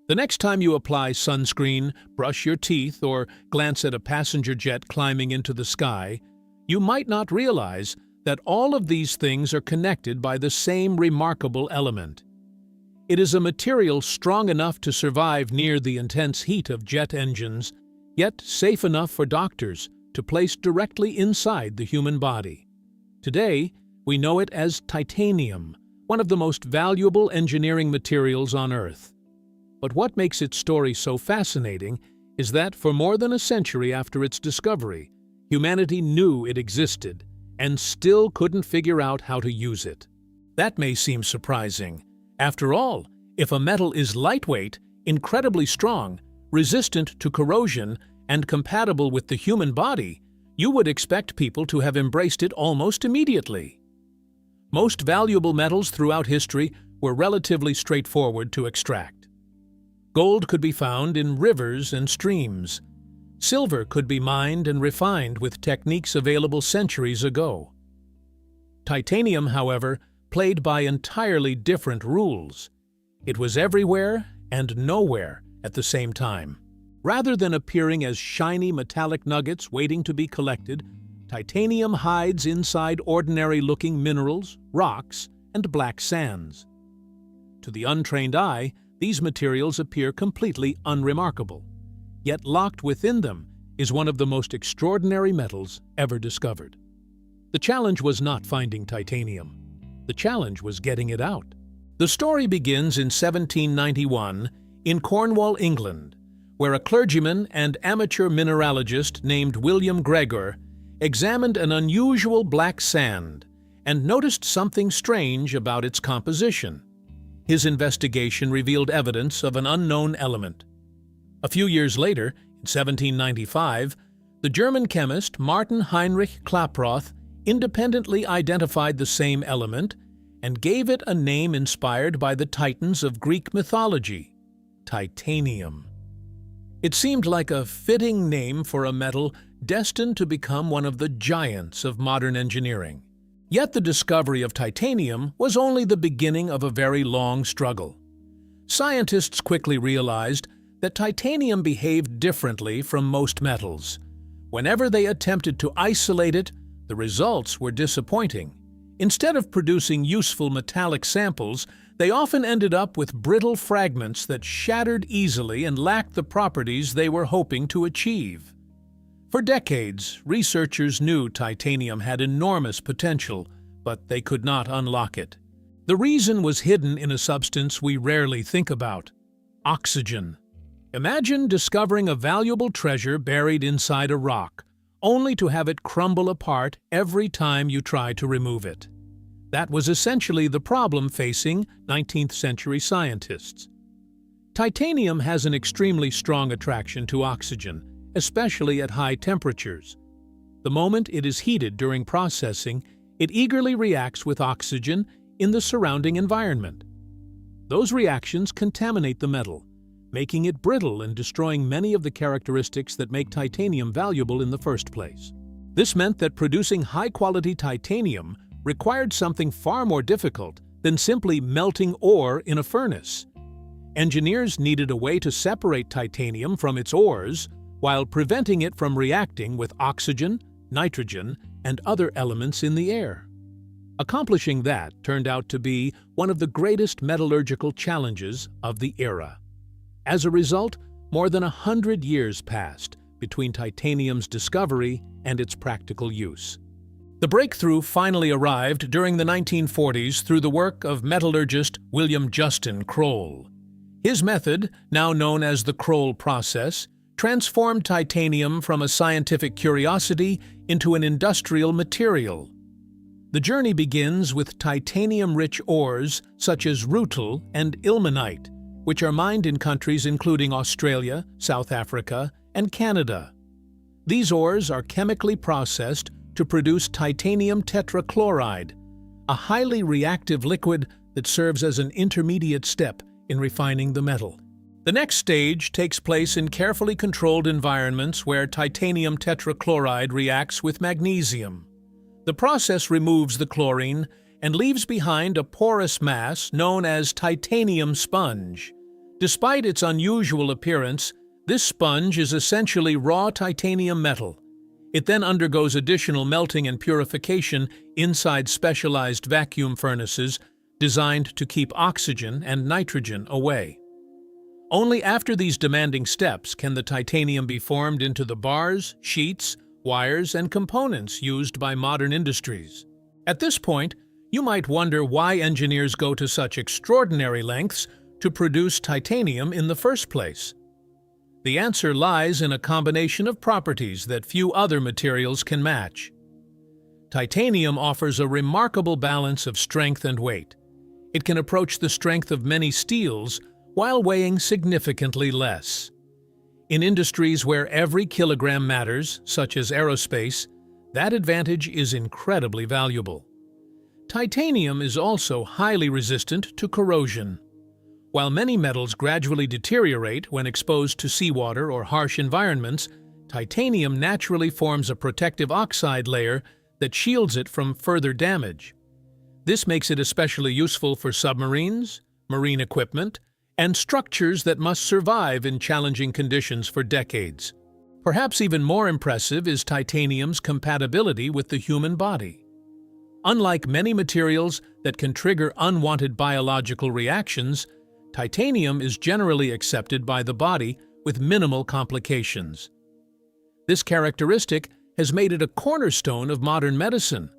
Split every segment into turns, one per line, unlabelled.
The next time you apply sunscreen, brush your teeth, or glance at a passenger jet climbing into the sky, you might not realize that all of these things are connected by the same remarkable element. It is a material strong enough to survive near the intense heat of jet engines, yet safe enough for doctors to place directly inside the human body. Today, we know it as titanium, one of the most valuable engineering materials on Earth. But what makes its story so fascinating is that for more than a century after its discovery, humanity knew it existed and still couldn't figure out how to use it. That may seem surprising. After all, if a metal is lightweight, incredibly strong, resistant to corrosion, and compatible with the human body, you would expect people to have embraced it almost immediately. Most valuable metals throughout history were relatively straightforward to extract. Gold could be found in rivers and streams. Silver could be mined and refined with techniques available centuries ago. Titanium, however, played by entirely different rules. It was everywhere and nowhere at the same time. Rather than appearing as shiny metallic nuggets waiting to be collected, titanium hides inside ordinary-looking minerals, rocks, and black sands. To the untrained eye, these materials appear completely unremarkable. Yet locked within them is one of the most extraordinary metals ever discovered. The challenge was not finding titanium. The challenge was getting it out. The story begins in 1791 in Cornwall, England, where a clergyman and amateur mineralogist named William Gregor examined an unusual black sand and noticed something strange about its composition. His investigation revealed evidence of an unknown element. A few years later, in 1795, the German chemist Martin Heinrich Klaproth independently identified the same element and gave it a name inspired by the Titans of Greek mythology, titanium. It seemed like a fitting name for a metal destined to become one of the giants of modern engineering. Yet the discovery of titanium was only the beginning of a very long struggle. Scientists quickly realized that titanium behaved differently from most metals. Whenever they attempted to isolate it, the results were disappointing. Instead of producing useful metallic samples, they often ended up with brittle fragments that shattered easily and lacked the properties they were hoping to achieve. For decades, researchers knew titanium had enormous potential, but they could not unlock it. The reason was hidden in a substance we rarely think about: oxygen. Imagine discovering a valuable treasure buried inside a rock, only to have it crumble apart every time you try to remove it. That was essentially the problem facing 19th-century scientists. Titanium has an extremely strong attraction to oxygen, especially at high temperatures. The moment it is heated during processing, it eagerly reacts with oxygen in the surrounding environment. Those reactions contaminate the metal, making it brittle and destroying many of the characteristics that make titanium valuable in the first place. This meant that producing high-quality titanium required something far more difficult than simply melting ore in a furnace. Engineers needed a way to separate titanium from its ores while preventing it from reacting with oxygen, nitrogen, and other elements in the air. Accomplishing that turned out to be one of the greatest metallurgical challenges of the era. As a result, more than 100 years passed between titanium's discovery and its practical use. The breakthrough finally arrived during the 1940s through the work of metallurgist William Justin Kroll. His method, now known as the Kroll process, transformed titanium from a scientific curiosity into an industrial material. The journey begins with titanium-rich ores such as rutile and ilmenite, which are mined in countries including Australia, South Africa, and Canada. These ores are chemically processed to produce titanium tetrachloride, a highly reactive liquid that serves as an intermediate step in refining the metal. The next stage takes place in carefully controlled environments where titanium tetrachloride reacts with magnesium. The process removes the chlorine and leaves behind a porous mass known as titanium sponge. Despite its unusual appearance, this sponge is essentially raw titanium metal. It then undergoes additional melting and purification inside specialized vacuum furnaces designed to keep oxygen and nitrogen away. Only after these demanding steps can the titanium be formed into the bars, sheets, wires, and components used by modern industries. At this point, you might wonder why engineers go to such extraordinary lengths to produce titanium in the first place. The answer lies in a combination of properties that few other materials can match. Titanium offers a remarkable balance of strength and weight. It can approach the strength of many steels while weighing significantly less. In industries where every kilogram matters, such as aerospace, that advantage is incredibly valuable. Titanium is also highly resistant to corrosion. While many metals gradually deteriorate when exposed to seawater or harsh environments, titanium naturally forms a protective oxide layer that shields it from further damage. This makes it especially useful for submarines, marine equipment, and structures that must survive in challenging conditions for decades. Perhaps even more impressive is titanium's compatibility with the human body. Unlike many materials that can trigger unwanted biological reactions, titanium is generally accepted by the body with minimal complications. This characteristic has made it a cornerstone of modern medicine.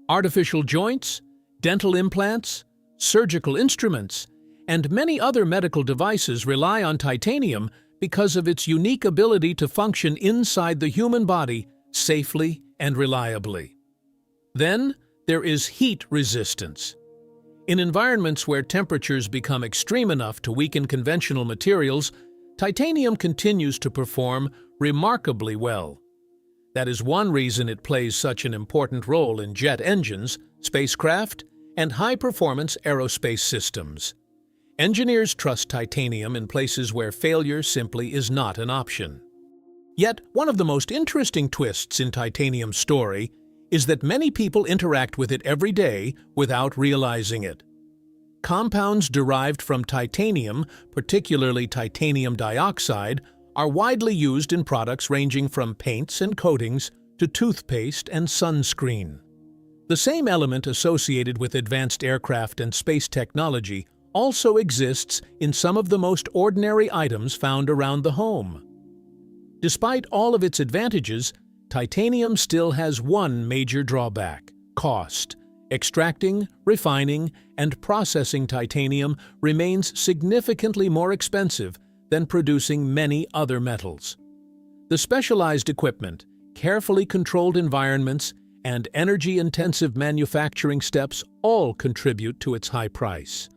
Artificial joints, dental implants, surgical instruments, and many other medical devices rely on titanium because of its unique ability to function inside the human body safely and reliably. Then, there is heat resistance. In environments where temperatures become extreme enough to weaken conventional materials, titanium continues to perform remarkably well. That is one reason it plays such an important role in jet engines, spacecraft, and high-performance aerospace systems. Engineers trust titanium in places where failure simply is not an option. Yet, one of the most interesting twists in titanium's story is that many people interact with it every day without realizing it. Compounds derived from titanium, particularly titanium dioxide, are widely used in products ranging from paints and coatings to toothpaste and sunscreen. The same element associated with advanced aircraft and space technology also exists in some of the most ordinary items found around the home. Despite all of its advantages, titanium still has one major drawback: cost. Extracting, refining, and processing titanium remains significantly more expensive than producing many other metals. The specialized equipment, carefully controlled environments, and energy-intensive manufacturing steps all contribute to its high price.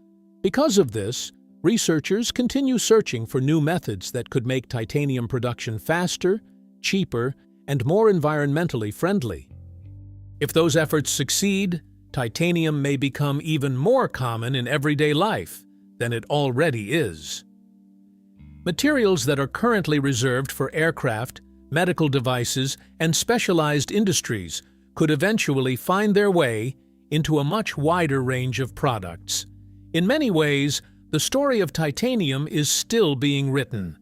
Because of this, researchers continue searching for new methods that could make titanium production faster, cheaper, and more environmentally friendly. If those efforts succeed, titanium may become even more common in everyday life than it already is. Materials that are currently reserved for aircraft, medical devices, and specialized industries could eventually find their way into a much wider range of products. In many ways, the story of titanium is still being written.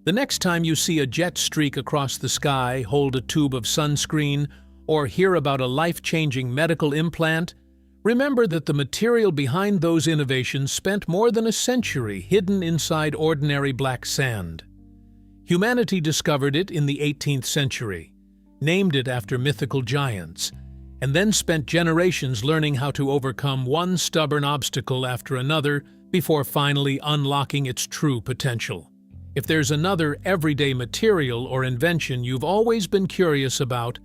The next time you see a jet streak across the sky, hold a tube of sunscreen, or hear about a life-changing medical implant, remember that the material behind those innovations spent more than a century hidden inside ordinary black sand. Humanity discovered it in the 18th century, named it after mythical giants, and then spent generations learning how to overcome one stubborn obstacle after another before finally unlocking its true potential. If there's another everyday material or invention you've always been curious about,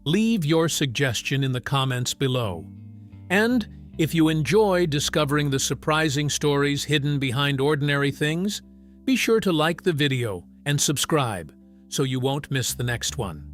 leave your suggestion in the comments below. And if you enjoy discovering the surprising stories hidden behind ordinary things, be sure to like the video and subscribe so you won't miss the next one.